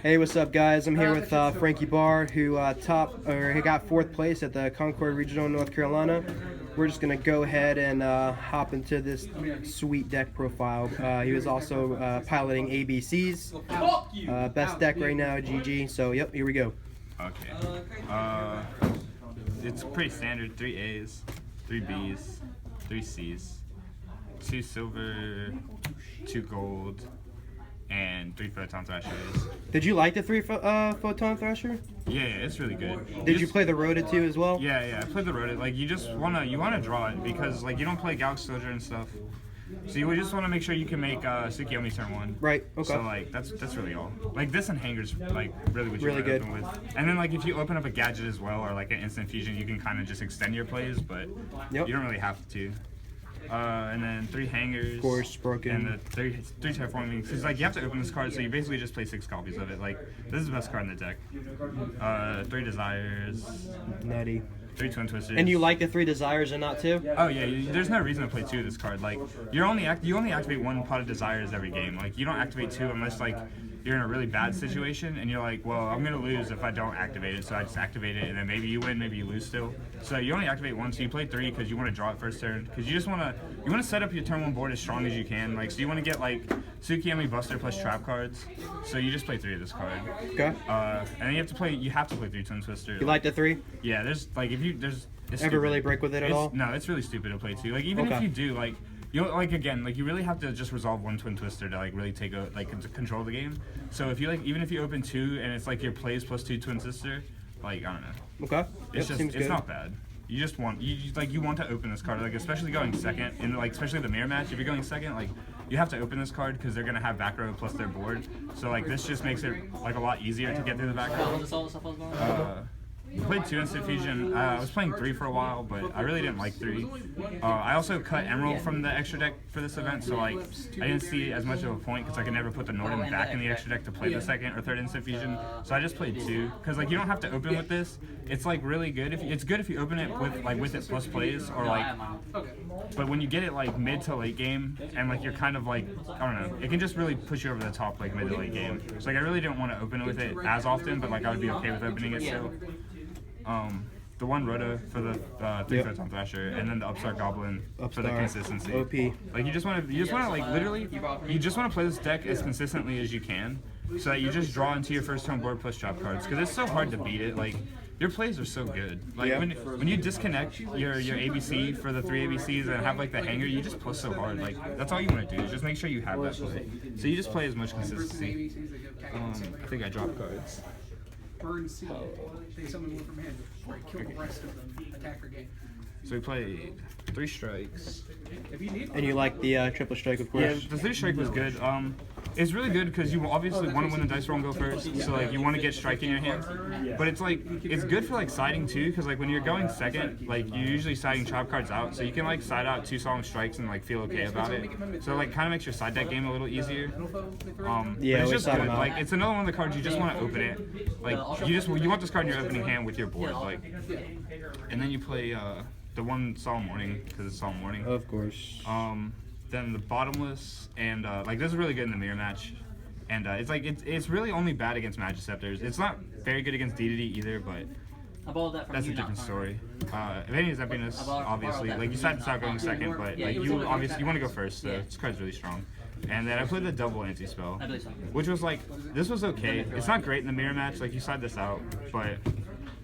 Hey, what's up, guys? I'm here with Frankie Barr, who he got fourth place at the Concord Regional in North Carolina. We're just gonna go ahead and hop into this sweet deck profile. He was also piloting ABCs. Best deck right now, GG. So, yep, here we go. Okay. It's pretty standard. 3 A's, 3 B's, 3 C's, 2 silver, 2 gold, and 3 photon thrashers. Did you like the photon thresher? Yeah, it's really good. Did you play the Rota too as well? Yeah, I played the Rota. Like you wanna draw it because like you don't play Galaxy Soldier and stuff. So you just want to make sure you can make Tsukiyomi turn 1. Right. Okay. So like that's really all. Like this and hangers like really what you really good. open with. And then like if you open up a gadget as well or like an instant fusion, you can kind of just extend your plays, but you don't really have to. And then 3 hangers. Of course, broken. And the three terraforming. Because like you have to open this card, so you basically just play 6 copies of it. Like this is the best card in the deck. 3 desires. Nutty. 3 twin twisters. And you like the 3 desires and not 2? Oh yeah, there's no reason to play 2 of this card. Like you only activate 1 pot of desires every game. Like you don't activate 2 unless like you're in a really bad situation and you're like, well, I'm gonna lose if I don't activate it, so I just activate it and then maybe you win, maybe you lose still. So you only activate 1, so you play 3 because you want to draw it first turn. Because you want to set up your turn 1 board as strong as you can. Like so you want to get like Tsukiyomi Buster plus trap cards. So you just play 3 of this card. Okay. And then you have to play 3 twin twister. You like the 3? Yeah, there's like it's ever really break with it at all? No, it's really stupid to play 2. Like even if you do, like you really have to just resolve 1 twin twister to like really take control of the game. So if you even if you open 2 and it's like your plays plus 2 twin twister, like I don't know. Okay. It's not bad. You just want you want to open this card, like especially going second in like especially the mirror match. If you're going second, like you have to open this card because they're gonna have back row plus their board. So like this just makes it like a lot easier to get through the back row. I played 2 Instant Fusion. I was playing 3 for a while, but I really didn't like 3. I also cut Emerald from the extra deck for this event, so like I didn't see as much of a point because I could never put the Norden back in the extra deck to play the 2nd or 3rd Instant Fusion. So I just played 2 because like you don't have to open with this. It's like really good it's good if you open it with it plus plays or like. But when you get it like mid to late game and like you're kind of like I don't know, it can just really push you over the top like mid to late game. So like I really didn't want to open it with it as often, but like I would be okay with opening it still. The 1 Rota for the 3 photon thrasher, and then the Upstart Goblin for the consistency. OP. Like you just want to like literally, you just want to play this deck as consistently as you can, so that you just draw into your first turn board plus drop cards. Because it's so hard to beat it. Like your plays are so good. Like when you disconnect your ABC for the 3 ABCs and have like the hanger, you just push so hard. Like that's all you want to do. Is just make sure you have that play. So you just play as much consistency. I think I dropped cards. Burn C. They summon one from hand before I kill the rest of the attacker game. So we played 3 strikes. And you like the triple strike, of course? Yeah, the 3 strike was good. It's really good because you obviously want to win the dice roll and go first, so like you want to get strike in your hand. But it's like it's good for like siding too, because like when you're going second, like you're usually siding trap cards out, so you can like side out 2 solid strikes and like feel okay about it. So like kind of makes your side deck game a little easier. Yeah, it's just good. Like it's another one of the cards you just want to open it. Like you want this card in your opening hand with your board, like, and then you play the 1 Solemn Warning because it's Solemn Warning. Of course. Then the Bottomless, and like this is really good in the mirror match, and it's like it's really only bad against Magiceptors. It's not very good against DDD either, but that's a different story. Evading Happiness, obviously, like you decided to start going second, but like you want to go first, so this card's really strong. And then I played the double anti-spell, which was like, this was okay. It's not great in the mirror match, like you side this out, but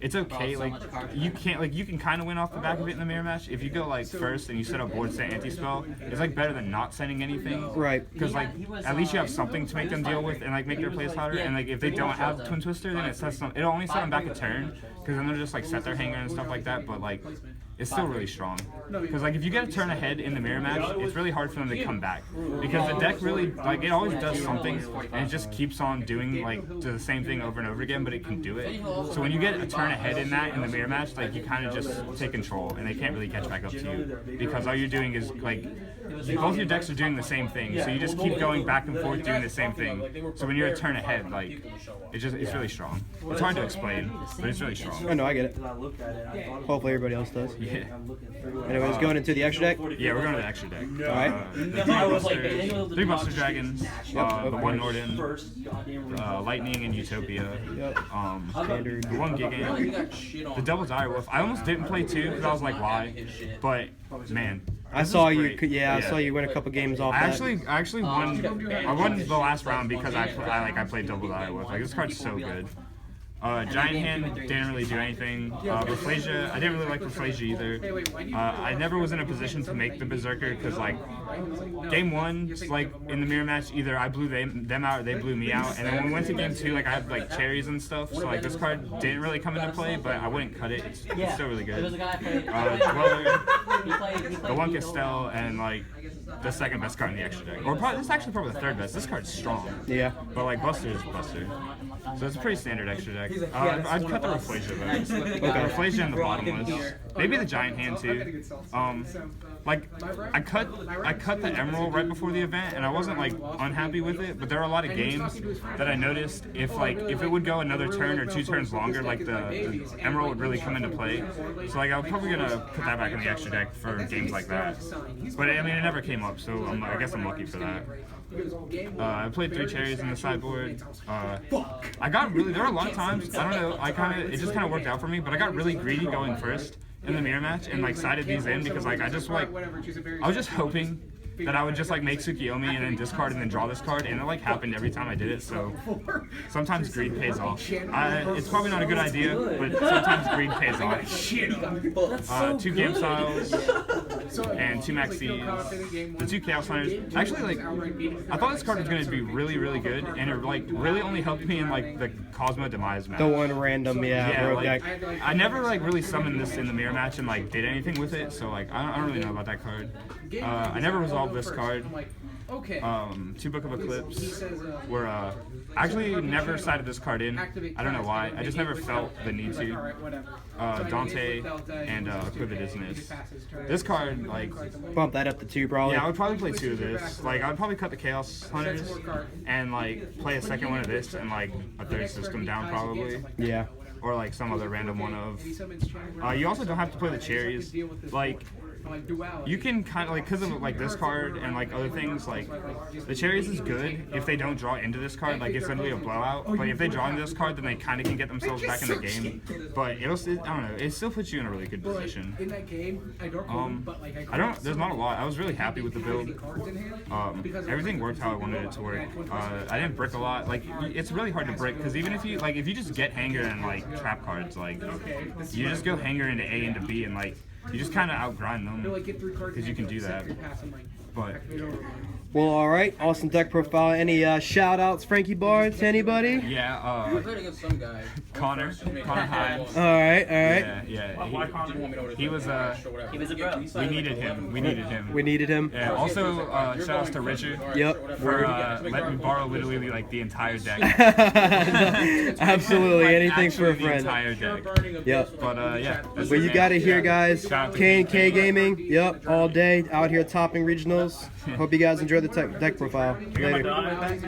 it's okay. Like you can kind of win off the back of it in the mirror match if you go like first and you set up board set anti-spell. It's like better than not sending anything, right? Because like at least you have something to make them deal with and like make their plays harder. And like if they don't have Twin Twister, then it'll only set them back a turn because then they'll just like set their hanger and stuff like that. But like it's still really strong. Because like if you get a turn ahead in the mirror match, it's really hard for them to come back. Because the deck really, like it always does something and it just keeps on doing like the same thing over and over again, but it can do it. So when you get a turn ahead in that in the mirror match, like you kind of just take control and they can't really catch back up to you. Because all you're doing is like both your decks are doing the same thing, so you just keep going back and forth doing the same thing. So when you're a turn ahead, like it's really strong. It's hard to explain, but it's really strong. Oh no, I get it. Hopefully everybody else does. Yeah. Anyways, going into the extra deck. Yeah, we're going to the extra deck. All right. Three Buster Dragons, the one Norden, Lightning and Utopia, Yep. the one Gigant, the double Dire Wolf. I almost didn't play two because I was like, why? But man, I saw you. Yeah, I saw you win a couple games off. I that. actually won. I won the last round because I played double Dire Wolf. Like this card's so good. Giant Hand didn't really do anything. Rafflesia, I didn't really like Rafflesia either. I never was in a position to make the Berserker because like game one, like in the mirror match, either I blew them out or they blew me out. And then when we went to game two, like I had like cherries and stuff, so like this card didn't really come into play, but I wouldn't cut it. It's still really good. Dweller, the one Castell, and like the second best card in the extra deck. Or probably, this is actually probably the third best. This card's strong. Yeah. But like Buster is Buster. So it's a pretty standard extra deck. I'd cut the Rafflesia though. The Rafflesia and the bottomless. Maybe the Giant Hand too. Like I cut the Emerald right before the event, and I wasn't like unhappy with it. But there are a lot of games that I noticed if it would go another turn or 2 turns longer, like the Emerald would really come into play. So like I'm probably gonna put that back in the extra deck for games like that. But I mean it never came up, so I guess I'm lucky for that. I played 3 cherries in the sideboard. I got really, there were a lot of times, I don't know, it just kind of worked out for me, but I got really greedy going first in the mirror match and like sided these in because like I was just hoping that I would just like make Tsukiyomi and then discard and then draw this card, and it like happened every time I did it, so sometimes greed pays off. It's probably not a good idea, but sometimes greed pays off. 2 Game Styles and 2 Maxis, the 2 Chaos Hunters. Actually, like, I thought this card was going to be really, really good, and it like really only helped me in like the Cosmo Demise match. The one random, yeah. Like, I never like really summoned this in the mirror match and like did anything with it, so like I don't really know about that card. I never resolved this card. 2 Book of Eclipse, where I actually never sided this card in. I don't know why. I just never felt the need to. Dante and Quiver Dizziness. This card, like, bump that up to 2, probably. Yeah, I would probably play 2 of this. Like, I would probably cut the Chaos Hunters and like play a second one of this and like a third system down probably. Yeah. Or like some other random one of. You also don't have to play the cherries. Like, you can kind of like, because of like this card and like other things, like the cherries is good if they don't draw into this card, like it's literally a blowout. But if they draw into this card, then they kind of can get themselves back in the game. But I don't know, it still puts you in a really good position. There's not a lot. I was really happy with the build. Everything worked how I wanted it to work. I didn't brick a lot. Like, it's really hard to brick because even if you just get Hanger and like trap cards, like you just go Hanger into A into B and like you just kind of outgrind them because you can do that. But well, all right. Awesome deck profile. Any shout outs, Frankie Barr, to anybody? Yeah. Connor Hines. All right. Yeah. He was a bro. We needed him. Yeah. Also, shout outs to Richard. Yep. For letting me borrow literally like the entire deck. Absolutely. Like, anything for a the friend. entire deck. Yep. But yeah. Well, you got it here, guys. K&K Gaming. Yep. All day out here topping regionals. Hope you guys enjoy the deck profile. Later.